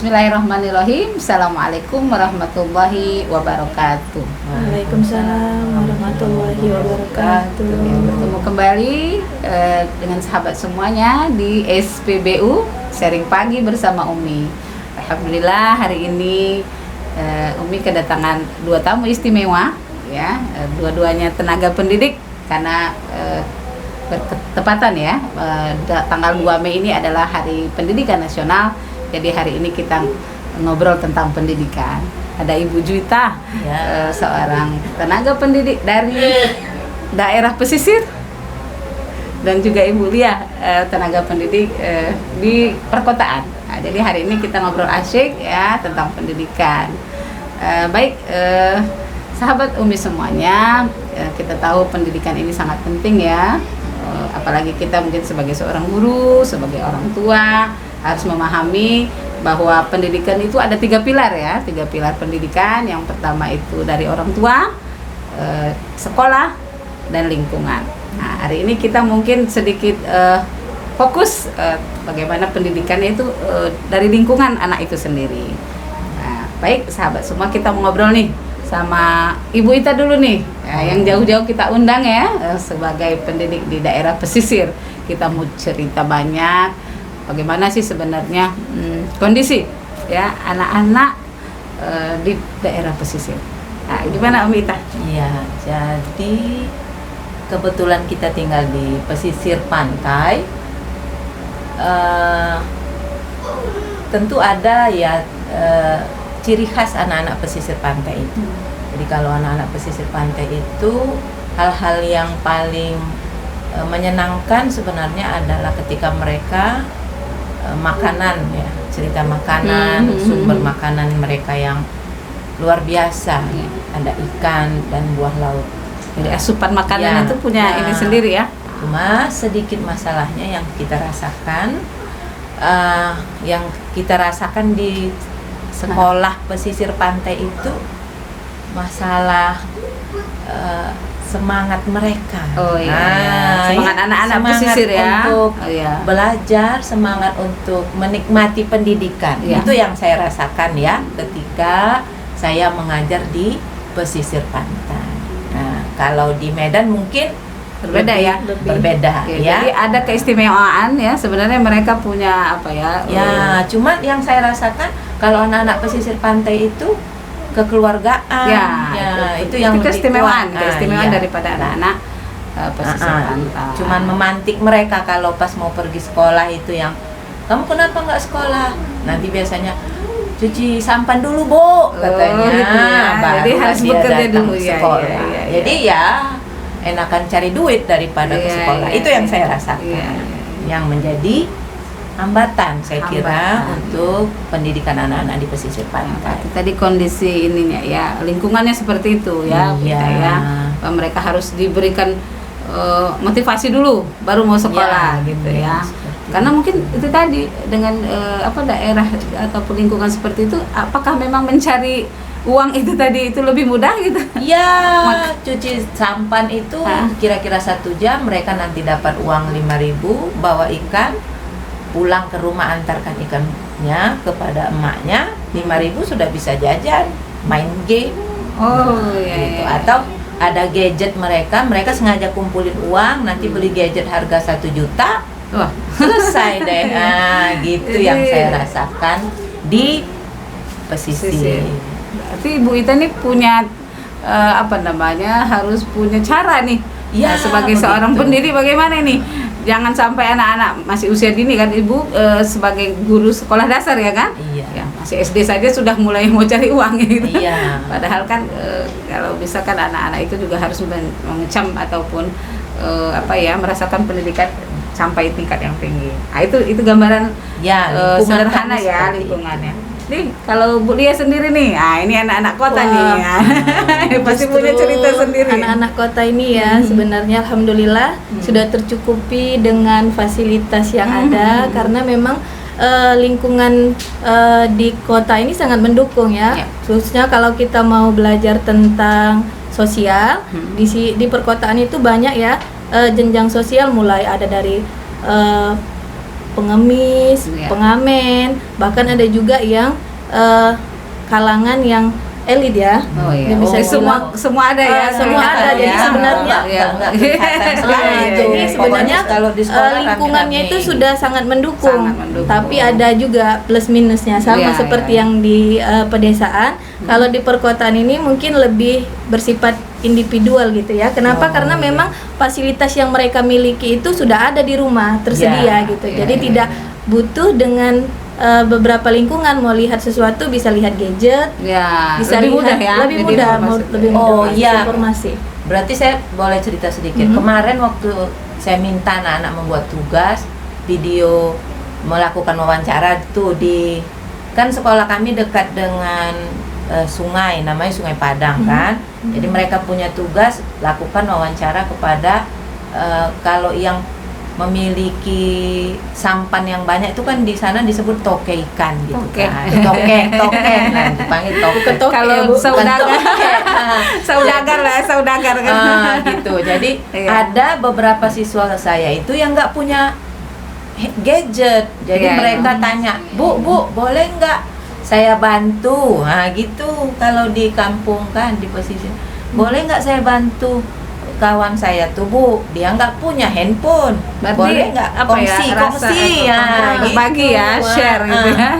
Bismillahirrahmanirrahim. Assalamualaikum warahmatullahi wabarakatuh. Waalaikumsalam warahmatullahi wabarakatuh. Bertemu kembali dengan sahabat semuanya di SPBU Sharing Pagi bersama Umi. Alhamdulillah hari ini Umi kedatangan dua tamu istimewa, ya, dua-duanya tenaga pendidik karena bertepatan ya, tanggal 2 Mei ini adalah Hari Pendidikan Nasional. Jadi hari ini kita ngobrol tentang pendidikan. Ada Ibu Juwita, ya, seorang tenaga pendidik dari daerah pesisir, dan juga Ibu Lia, tenaga pendidik di perkotaan. Nah, jadi hari ini kita ngobrol asyik ya tentang pendidikan. Baik, sahabat Umi semuanya, kita tahu pendidikan ini sangat penting ya. Apalagi kita mungkin sebagai seorang guru, sebagai orang tua harus memahami bahwa pendidikan itu ada 3 pilar ya, 3 pilar pendidikan. Yang pertama itu dari orang tua, sekolah, dan lingkungan. Nah, hari ini kita mungkin sedikit fokus bagaimana pendidikannya itu dari lingkungan anak itu sendiri. Nah, baik sahabat semua, kita mau ngobrol nih sama Ibu Ita dulu nih, ya, yang jauh-jauh kita undang ya, sebagai pendidik di daerah pesisir. Kita mau cerita banyak bagaimana sih sebenarnya kondisi ya anak-anak di daerah pesisir. Nah, gimana Om Ita? Iya, jadi kebetulan kita tinggal di pesisir pantai. Tentu ada ya ciri khas anak-anak pesisir pantai itu. Jadi kalau anak-anak pesisir pantai itu hal-hal yang paling menyenangkan sebenarnya adalah ketika mereka makanan ya, cerita makanan, sumber makanan mereka yang luar biasa. Ada ikan dan buah laut. Jadi asupan makanan itu punya ini sendiri ya. Cuma sedikit masalahnya yang kita rasakan, di sekolah pesisir pantai itu masalah semangat mereka. Oh iya. Semangat anak-anak pesisir ya. Untuk belajar, semangat untuk menikmati pendidikan. Iya. Itu yang saya rasakan ya ketika saya mengajar di pesisir pantai. Nah, kalau di Medan mungkin berbeda ya. Berbeda Oke, ya. Jadi ada keistimewaan ya. Sebenarnya mereka punya apa ya? Ya, cuman yang saya rasakan kalau anak-anak pesisir pantai itu kekeluargaan, itu yang keistimewaan iya. daripada anak-anak pesisir pantai. Cuman memantik mereka kalau pas mau pergi sekolah itu yang, kamu kenapa nggak sekolah? Nanti biasanya cuci sampan dulu Bu, katanya. Gitu ya. Baru jadi harus bekerja dulu ya. Jadi ya enakan cari duit daripada ke sekolah. Itu yang saya rasakan. Yang menjadi hambatan saya kira untuk pendidikan anak-anak di pesisir pantai. Tadi kondisi ininya ya, lingkungannya seperti itu ya, kita ya. Mereka harus diberikan motivasi dulu baru mau sekolah gitu ya. Karena mungkin itu tadi dengan daerah ataupun lingkungan seperti itu, apakah memang mencari uang itu tadi itu lebih mudah gitu? Ya, cuci sampan itu kira-kira 1 jam mereka nanti dapat uang 5.000, bawa ikan pulang ke rumah, antarkan ikannya kepada emaknya, 5.000 sudah bisa jajan, main game. Gitu. Atau ada gadget mereka sengaja kumpulin uang, nanti beli gadget harga 1 juta. Wah, selesai deh. Gitu yang saya rasakan di pesisir. Berarti Ibu Ita nih punya harus punya cara nih. Ya, sebagai seorang pendidik bagaimana nih? Jangan sampai anak-anak masih usia dini kan Ibu, sebagai guru sekolah dasar ya kan? Iya. Ya, masih SD saja sudah mulai mau cari uang gitu. Iya. Padahal kan kalau misalkan anak-anak itu juga harus mengecam ataupun merasakan pendidikan sampai tingkat yang tinggi. Nah, itu gambaran sederhana ya lingkungannya. Nih, kalau Bu Lia sendiri nih, ini anak-anak kota nih ya. Pasti punya cerita sendiri. Anak-anak kota ini ya, sebenarnya alhamdulillah sudah tercukupi dengan fasilitas yang ada, karena memang lingkungan di kota ini sangat mendukung ya. Khususnya kalau kita mau belajar tentang sosial, di perkotaan itu banyak ya jenjang sosial, mulai ada dari pengemis, Iya. pengamen, bahkan ada juga yang kalangan yang elit ya. Oh iya. Yang bisa Semua ada ya. semua ada. kelihatan Jadi ya. sebenarnya nggak kelihatan sekali. Iya, jadi iya. sebenarnya Pokoknya kalau di sekolah lingkungannya rame-rame. itu sudah sangat mendukung, Sangat mendukung. tapi ada juga plus minusnya sama Iya, seperti iya. yang di pedesaan. Kalau di perkotaan ini mungkin lebih bersifat individual gitu ya. Kenapa? Oh, Karena iya. memang fasilitas yang mereka miliki itu sudah ada di rumah tersedia Iya, gitu. iya, Jadi iya. tidak butuh dengan beberapa lingkungan mau lihat sesuatu bisa lihat gadget, Ya, bisa lebih mudah lihat ya. lebih jadi mudah, informasi. lebih mudah Oh, akses iya. informasi. Berarti saya boleh cerita sedikit. Kemarin waktu saya minta anak-anak membuat tugas video melakukan wawancara tuh di kan sekolah kami dekat dengan sungai, namanya Sungai Padang kan. Jadi mereka punya tugas lakukan wawancara kepada kalau yang memiliki sampan yang banyak itu kan di sana disebut toke ikan gitu Toke. kan. Toke. Nah, dipanggil toke. Toke, Kalau Bu. saudagar, saudagar lah, saudagar kan. Gitu. Jadi Iya. ada beberapa siswa saya itu yang nggak punya gadget. Jadi Iya, mereka tanya, Bu, boleh nggak saya bantu? Nah gitu. Kalau di kampung kan di pesisir, boleh nggak saya bantu kawan saya tuh, Bu, dia nggak punya handphone. Berarti Boleh nggak apa ya, kongsi rasa ya berbagi gitu. ya, share gitu ya.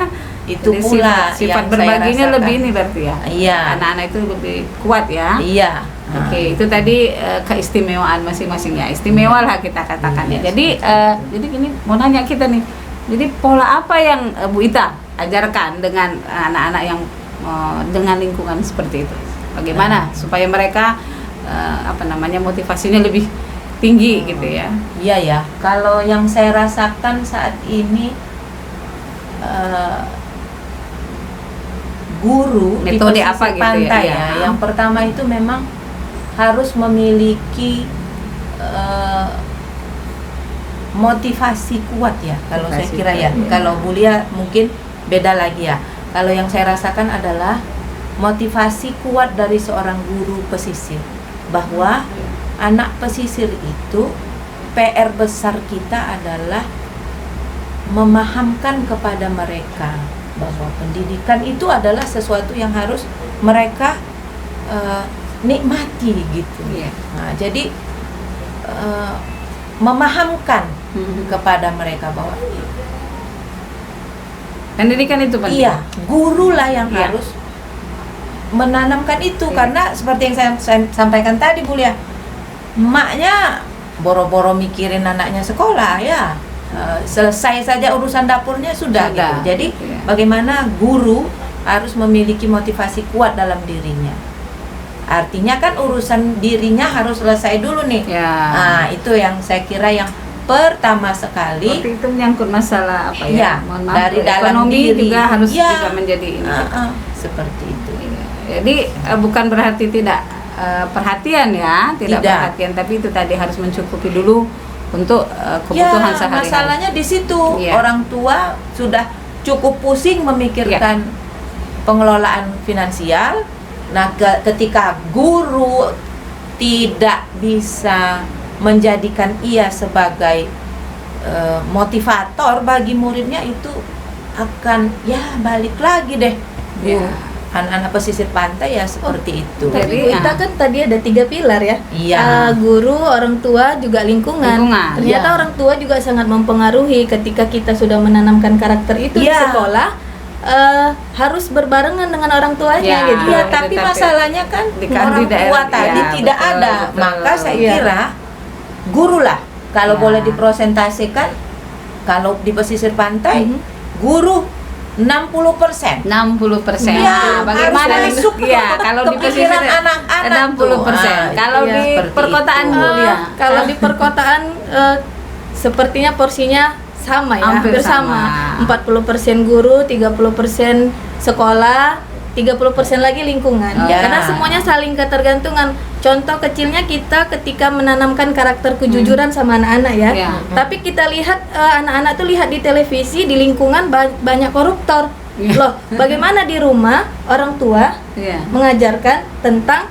Itu Jadi pula sifat yang berbaginya saya lebih rasakan. ini berarti ya. Iya. Anak-anak itu lebih kuat ya. Iya. Oke, itu tadi keistimewaan masing-masing ya. Istimewa lah kita katakan ya. Iya, Jadi gini mau nanya kita nih. Jadi pola apa yang Bu Ita ajarkan dengan anak-anak yang dengan lingkungan seperti itu? Bagaimana supaya mereka motivasinya lebih tinggi gitu ya? Iya ya. Kalau yang saya rasakan saat ini guru di Metode pesisir apa gitu ya? pantai Iya. Yang pertama itu memang harus memiliki motivasi kuat ya. Kalau saya Motivasi kira ya. kuat, ya. Kalau Bulia mungkin beda lagi ya. Kalau yang saya rasakan adalah motivasi kuat dari seorang guru pesisir, bahwa anak pesisir itu PR besar kita adalah memahamkan kepada mereka bahwa pendidikan itu adalah sesuatu yang harus mereka nikmati gitu. Iya. Nah, jadi memahamkan kepada mereka bahwa Pendidikan itu penting. iya, guru lah yang Iya. harus menanamkan itu. Iya. Karena seperti yang saya sampaikan tadi, Bu Lia, emaknya boro-boro mikirin anaknya sekolah ya, selesai saja urusan dapurnya sudah. Gitu. Jadi Iya. bagaimana guru harus memiliki motivasi kuat dalam dirinya. Artinya kan urusan dirinya harus selesai dulu nih. Ya. Nah, itu yang saya kira yang pertama sekali. Berarti itu menyangkut masalah apa ya? Iya, Mohon maaf, dari dalam ekonomi diri. juga harus Iya. juga menjadi ini. Seperti itu. Iya. Jadi bukan berarti tidak perhatian ya, tidak Tidak. perhatian, tapi itu tadi harus mencukupi dulu untuk kebutuhan Ya, sehari-hari. masalahnya di situ. Iya. Orang tua sudah cukup pusing memikirkan pengelolaan finansial. Nah, ketika guru tidak bisa menjadikan ia sebagai motivator bagi muridnya, itu akan ya balik lagi deh. Iya. Anak-anak pesisir pantai ya seperti itu. Jadi, Tapi Bu Ita kan tadi ada 3 pilar ya. Iya. Guru, orang tua, juga lingkungan. Lingkungan. Ternyata Iya. orang tua juga sangat mempengaruhi ketika kita sudah menanamkan karakter itu di Iya. sekolah. Harus berbarengan dengan orang tuanya Ya. gitu. Iya, Itu tapi tapi masalahnya kan di orang daerah, tua tadi ya, tidak betul, ada. betul. Maka saya Iya. kira guru lah. Kalau Ya. boleh dipresentasikan, kalau di pesisir pantai, guru 60%. 60%. Iya, Nah, bagaimana harus nih? masuk Iya, kalau di pesisir kepikiran anak-anak 60%. tuh. Kalau Iya, di seperti perkotaan itu. Bu Lia? Kalau di perkotaan sepertinya porsinya sama ya, Hampir hampir sama. 40% guru, 30% sekolah, 30% lagi lingkungan. Oh, ya. Karena semuanya saling ketergantungan. Contoh kecilnya kita ketika menanamkan karakter kejujuran sama anak-anak ya. Iya. Tapi kita lihat anak-anak tuh lihat di televisi, di lingkungan banyak koruptor. Iya. Loh, bagaimana di rumah orang tua Iya. mengajarkan tentang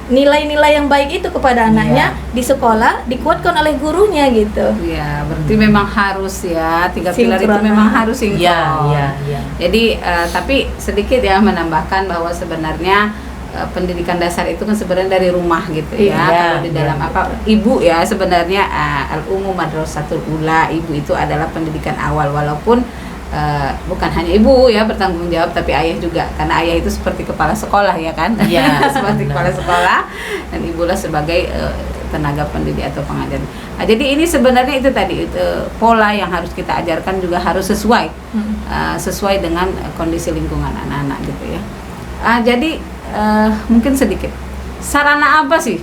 nilai-nilai yang baik itu kepada anaknya di sekolah dikuatkan oleh gurunya gitu. Ya, berarti memang harus ya, 3 pilar itu Sinkron. memang harus sinkron. Iya. Jadi tapi sedikit ya menambahkan bahwa sebenarnya pendidikan dasar itu kan sebenarnya dari rumah gitu ya. Iya, Kalau di dalam iya. ibu ya sebenarnya al-ummu madrasatul ula, ibu itu adalah pendidikan awal, walaupun bukan hanya ibu ya bertanggung jawab, tapi ayah juga, karena ayah itu seperti kepala sekolah ya kan. Iya, seperti benar. kepala sekolah, dan ibulah sebagai tenaga pendidik atau pengajar. Nah, jadi ini sebenarnya itu tadi pola yang harus kita ajarkan juga harus sesuai sesuai dengan kondisi lingkungan anak-anak gitu ya. Jadi mungkin sedikit sarana apa sih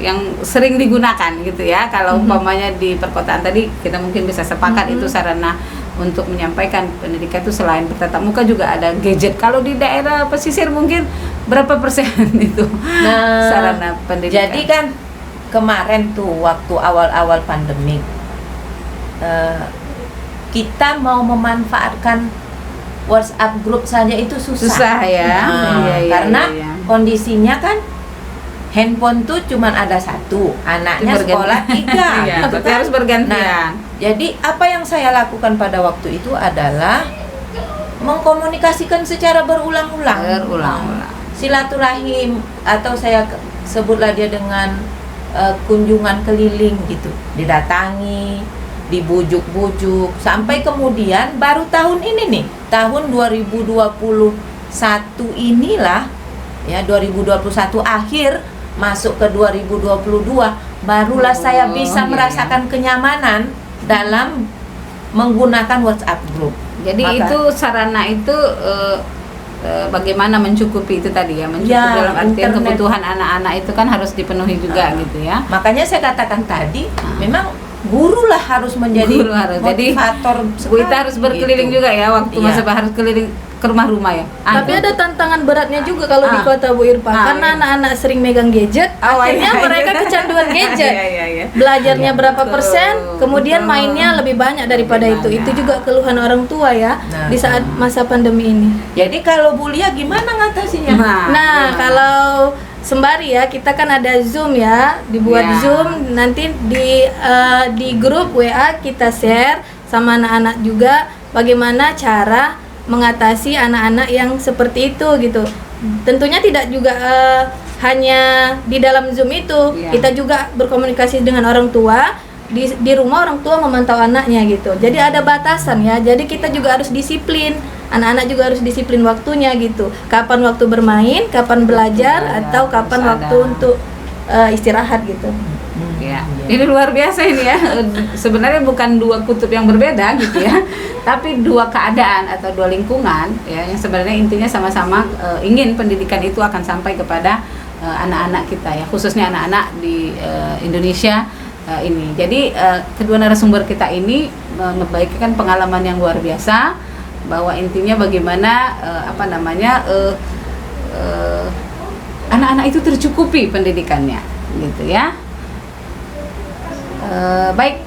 yang sering digunakan gitu ya, kalau umpamanya di perkotaan tadi kita mungkin bisa sepakat itu sarana untuk menyampaikan pendidikan itu selain bertatap muka juga ada gadget. Kalau di daerah pesisir mungkin berapa persen itu sarana pendidikan? Jadi kan kemarin tuh waktu awal-awal pandemi kita mau memanfaatkan WhatsApp grup saja itu susah ya. Karena kondisinya kan handphone tuh cuman ada satu, anaknya sekolah 3 ya, gitu berarti kan. harus bergantian. Nah, jadi apa yang saya lakukan pada waktu itu adalah mengkomunikasikan secara berulang-ulang. Silaturahim, atau saya sebutlah dia dengan kunjungan keliling gitu, didatangi, dibujuk-bujuk, sampai kemudian baru tahun ini nih, tahun 2021 inilah ya, 2021 akhir masuk ke 2022 barulah saya bisa merasakan kenyamanan dalam menggunakan WhatsApp group. Jadi itu sarana itu bagaimana mencukupi itu tadi ya, mencukupi dalam artian internet. kebutuhan anak-anak itu kan harus dipenuhi juga gitu ya. Makanya saya katakan tadi, memang guru lah harus menjadi Guru harus. Jadi motivator Bu Ita harus berkeliling gitu. juga ya waktu Iya. masa harus keliling ke rumah-rumah ya. Tapi ada tantangan beratnya juga kalau di kota Bu Irpa, karena anak-anak sering megang gadget, akhirnya mereka kecanduan gadget. Iya. Belajarnya berapa persen, kemudian betul. mainnya lebih banyak daripada Lebih itu. banyak. Itu juga keluhan orang tua ya di saat masa pandemi ini. Jadi kalau Bu Lia gimana ngatasinya? Nah, kalau sembari ya, kita kan ada Zoom ya, dibuat Ya. Zoom, nanti di grup WA kita share sama anak-anak juga bagaimana cara mengatasi anak-anak yang seperti itu gitu. Tentunya tidak juga hanya di dalam Zoom itu, Ya. kita juga berkomunikasi dengan orang tua. Di rumah orang tua memantau anaknya gitu. Jadi ada batasan ya. Jadi kita juga harus disiplin. Anak-anak juga harus disiplin waktunya gitu. Kapan waktu bermain, kapan belajar, atau kapan harus waktu ada. untuk istirahat gitu. Ya, ini luar biasa ini ya. Sebenarnya bukan dua kutub yang berbeda gitu ya, tapi dua keadaan atau dua lingkungan ya, yang sebenarnya intinya sama-sama ingin pendidikan itu akan sampai kepada anak-anak kita ya, khususnya anak-anak di Indonesia ini. Jadi kedua narasumber kita ini membagikan pengalaman yang luar biasa, bahwa intinya bagaimana anak-anak itu tercukupi pendidikannya gitu ya. Baik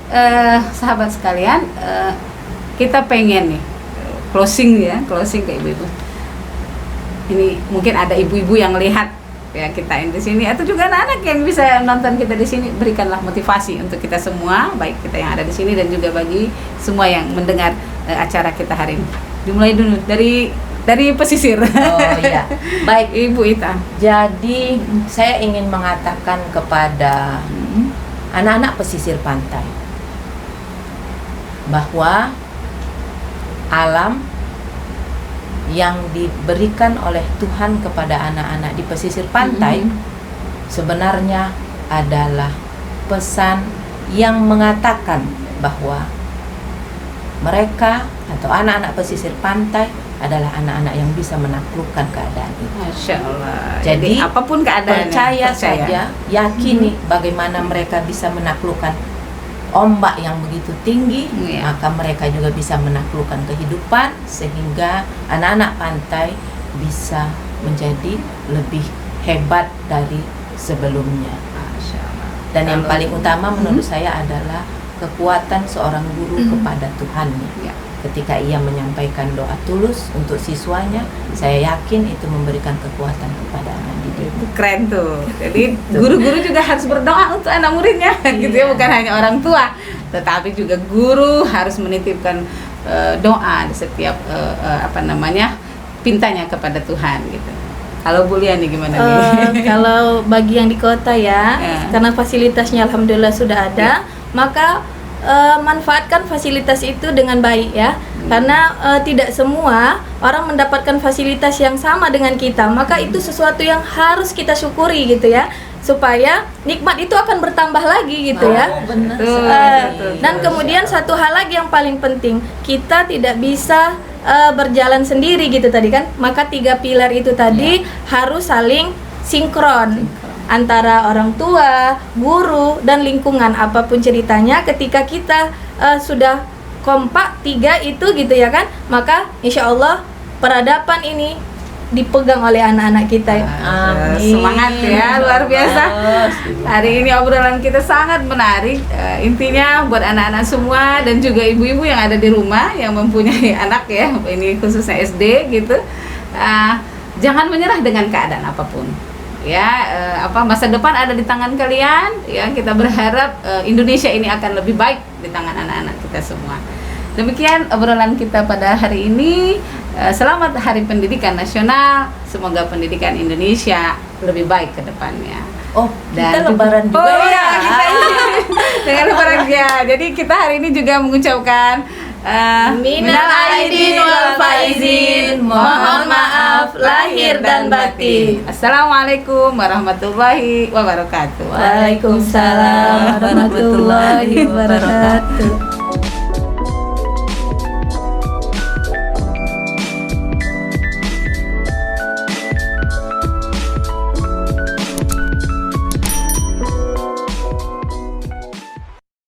sahabat sekalian, kita pengen nih closing ke ibu-ibu. Ini mungkin ada ibu-ibu yang lihat ya kita di sini, atau juga anak-anak yang bisa nonton kita di sini. Berikanlah motivasi untuk kita semua, baik kita yang ada di sini dan juga bagi semua yang mendengar acara kita hari ini. Dimulai dulu dari pesisir. Oh iya. Baik, Ibu Ita. jadi saya ingin mengatakan kepada anak-anak pesisir pantai bahwa alam yang diberikan oleh Tuhan kepada anak-anak di pesisir pantai sebenarnya adalah pesan yang mengatakan bahwa mereka atau anak-anak pesisir pantai adalah anak-anak yang bisa menaklukkan keadaan itu. Masya Allah. Jadi apapun keadaannya, percaya saja, yakini bagaimana mereka bisa menaklukkan ombak yang begitu tinggi, Iya. maka mereka juga bisa menaklukkan kehidupan, sehingga anak-anak pantai bisa menjadi lebih hebat dari sebelumnya. Masya Allah. Dan yang Kalau- paling utama menurut saya adalah kekuatan seorang guru kepada Tuhannya. Ya. Ketika ia menyampaikan doa tulus untuk siswanya, saya yakin itu memberikan kekuatan kepada anak Itu keren tuh. Jadi guru-guru juga harus berdoa untuk anak muridnya, gitu ya, bukan hanya orang tua, tetapi juga guru harus menitipkan doa di setiap pintanya kepada Tuhan gitu. Kalau Bu Lia nih gimana nih? Kalau bagi yang di kota ya, karena fasilitasnya alhamdulillah sudah ada, maka manfaatkan fasilitas itu dengan baik ya. Karena tidak semua orang mendapatkan fasilitas yang sama dengan kita, maka itu sesuatu yang harus kita syukuri gitu ya, supaya nikmat itu akan bertambah lagi gitu ya. Benar. Dan kemudian satu hal lagi yang paling penting, kita tidak bisa berjalan sendiri gitu tadi kan, maka 3 pilar itu tadi harus saling sinkron antara orang tua, guru, dan lingkungan. Apapun ceritanya, ketika kita sudah kompak 3 itu gitu ya kan, maka insya Allah peradaban ini dipegang oleh anak-anak kita. Semangat ya, luar biasa. Hari ini obrolan kita sangat menarik. Intinya buat anak-anak semua dan juga ibu-ibu yang ada di rumah yang mempunyai anak ya, ini khususnya SD gitu, jangan menyerah dengan keadaan apapun. Ya, masa depan ada di tangan kalian. Ya, kita berharap Indonesia ini akan lebih baik di tangan anak-anak kita semua. Demikian obrolan kita pada hari ini. Selamat Hari Pendidikan Nasional. Semoga pendidikan Indonesia lebih baik ke depannya. Oh, kita lebaran juga ya. Kita ini dengan lebaran ya. Jadi kita hari ini juga mengucapkan Minal aidin wal faizin, mohon maaf lahir dan batin. Assalamualaikum warahmatullahi wabarakatuh. Waalaikumsalam warahmatullahi wabarakatuh.